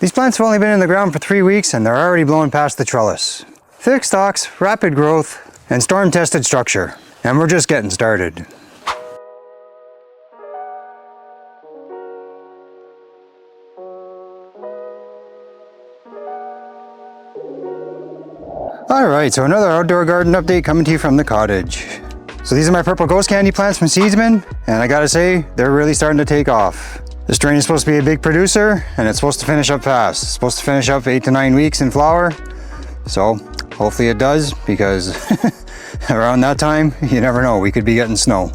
These plants have only been in the ground for 3 weeks and they're already blowing past the trellis. Thick stalks, rapid growth, and storm-tested structure. And we're just getting started. Alright, so another outdoor garden update coming to you from the cottage. So these are my purple ghost candy plants from Seedsman, and I gotta say, they're really starting to take off. This strain is supposed to be a big producer, and it's supposed to finish up fast. It's supposed to finish up 8 to 9 weeks in flower. So hopefully it does, because around that time, you never know, we could be getting snow.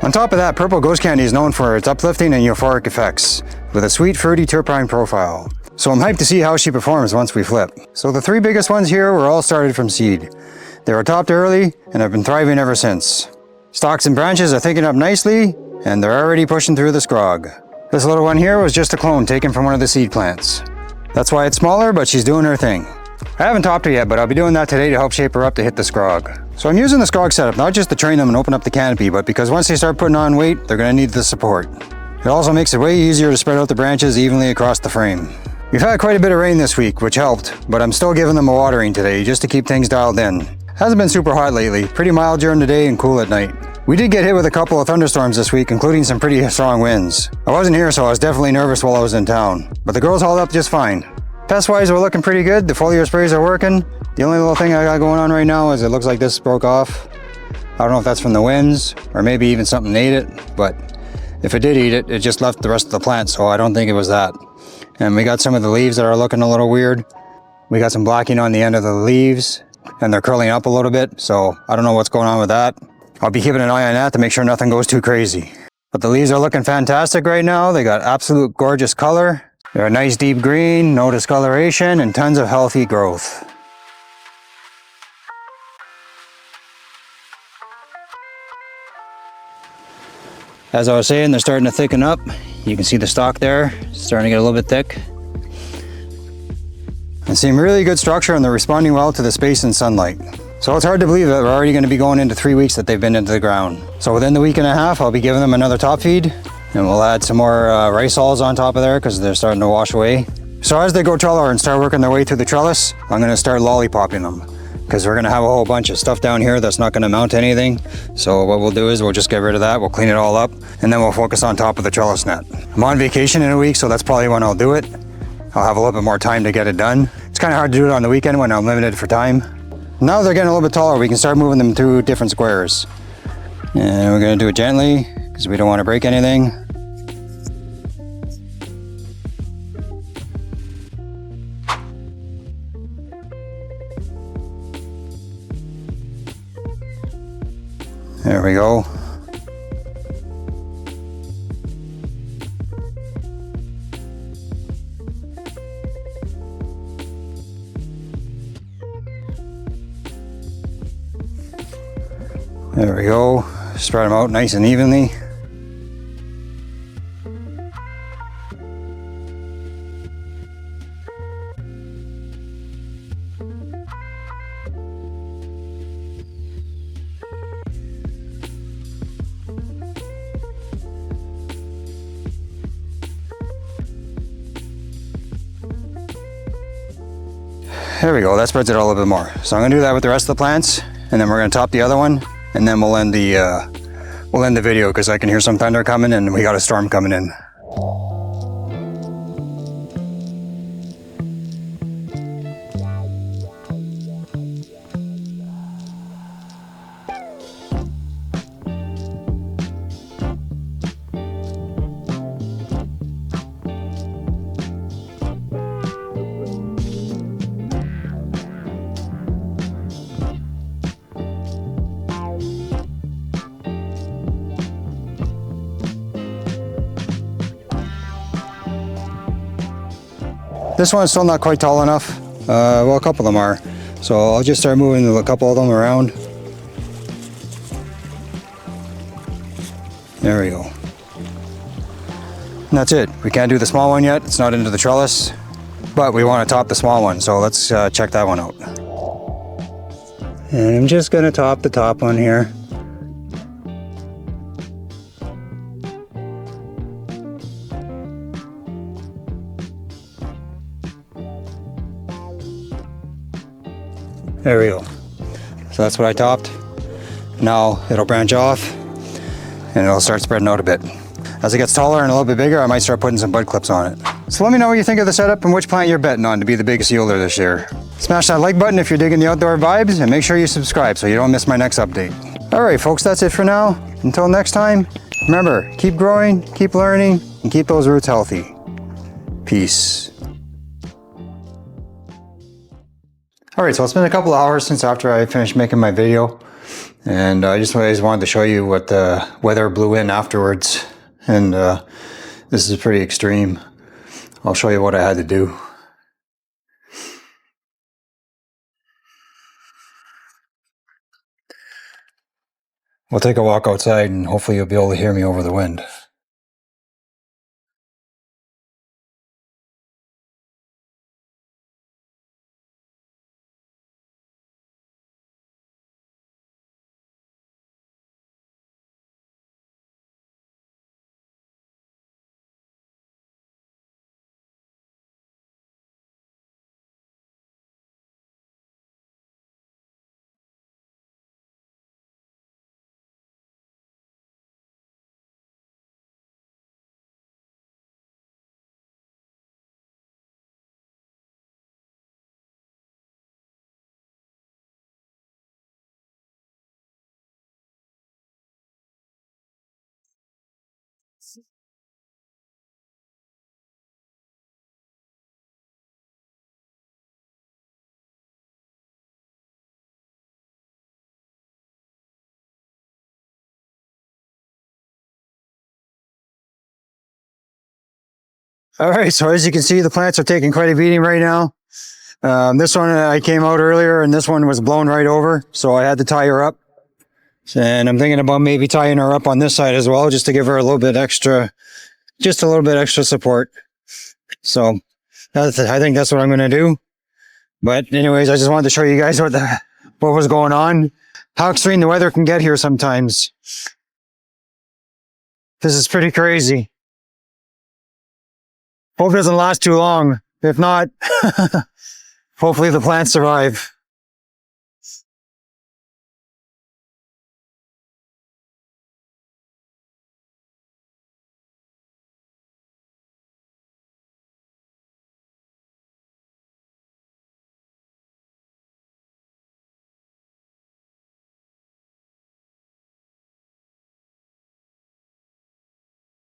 On top of that, purple ghost candy is known for its uplifting and euphoric effects, with a sweet, fruity terpene profile. So I'm hyped to see how she performs once we flip. So the 3 biggest ones here were all started from seed. They were topped early and have been thriving ever since. Stalks and branches are thickening up nicely, and they're already pushing through the scrog. This little one here was just a clone taken from one of the seed plants. That's why it's smaller, but she's doing her thing. I haven't topped her yet, but I'll be doing that today to help shape her up to hit the scrog. So I'm using the scrog setup not just to train them and open up the canopy, but because once they start putting on weight, they're going to need the support. It also makes it way easier to spread out the branches evenly across the frame. We've had quite a bit of rain this week, which helped, but I'm still giving them a watering today just to keep things dialed in. Hasn't been super hot lately, pretty mild during the day and cool at night. We did get hit with a couple of thunderstorms this week, including some pretty strong winds. I wasn't here, so I was definitely nervous while I was in town, but the girls hauled up just fine. Pest-wise, we're looking pretty good. The foliar sprays are working. The only little thing I got going on right now is it looks like this broke off. I don't know if that's from the winds or maybe even something ate it, but if it did eat it, it just left the rest of the plant, so I don't think it was that. And we got some of the leaves that are looking a little weird. We got some blacking on the end of the leaves and they're curling up a little bit, so I don't know what's going on with that. I'll be keeping an eye on that to make sure nothing goes too crazy. But the leaves are looking fantastic right now. They got absolute gorgeous color. They're a nice deep green, no discoloration, and tons of healthy growth. As I was saying, they're starting to thicken up. You can see the stalk there, starting to get a little bit thick. They seem really good structure and they're responding well to the space and sunlight. So it's hard to believe that we're already going to be going into 3 weeks that they've been into the ground. So within the week and a half, I'll be giving them another top feed. And we'll add some more rice hulls on top of there because they're starting to wash away. So as they go taller and start working their way through the trellis, I'm going to start lollipopping them. Because we're going to have a whole bunch of stuff down here that's not going to mount to anything. So what we'll do is we'll just get rid of that, we'll clean it all up, and then we'll focus on top of the trellis net. I'm on vacation in a week, so that's probably when I'll do it. I'll have a little bit more time to get it done. It's kind of hard to do it on the weekend when I'm limited for time. Now they're getting a little bit taller, we can start moving them through different squares. And we're going to do it gently, because we don't want to break anything. There we go. There we go. Spread them out nice and evenly. There we go, that spreads it out a little bit more. So I'm gonna do that with the rest of the plants, and then we're gonna top the other one, and then we'll end the video because I can hear some thunder coming and we got a storm coming in. This one's still not quite tall enough. Well, a couple of them are. So I'll just start moving a couple of them around. There we go. And that's it. We can't do the small one yet. It's not into the trellis, but we want to top the small one. So let's check that one out. And I'm just gonna top the top one here. There we go. So that's what I topped. Now it'll branch off and it'll start spreading out a bit. As it gets taller and a little bit bigger, I might start putting some bud clips on it. So let me know what you think of the setup and which plant you're betting on to be the biggest yielder this year. Smash that like button if you're digging the outdoor vibes, and make sure you subscribe so you don't miss my next update. All right, folks, that's it for now. Until next time, remember, keep growing, keep learning, and keep those roots healthy. Peace. All right, so it's been a couple hours since after I finished making my video, and I just wanted to show you what the weather blew in afterwards, and this is pretty extreme. I'll show you what I had to do. We'll take a walk outside and hopefully you'll be able to hear me over the wind. All right, so as you can see, the plants are taking quite a beating right now. This one, I came out earlier and this one was blown right over, so I had to tie her up. And I'm thinking about maybe tying her up on this side as well, just to give her a little bit extra, just a little bit extra support. So I think that's what I'm going to do. But anyways, I just wanted to show you guys what was going on, how extreme the weather can get here sometimes. This is pretty crazy. Hope it doesn't last too long. If not, hopefully the plants survive.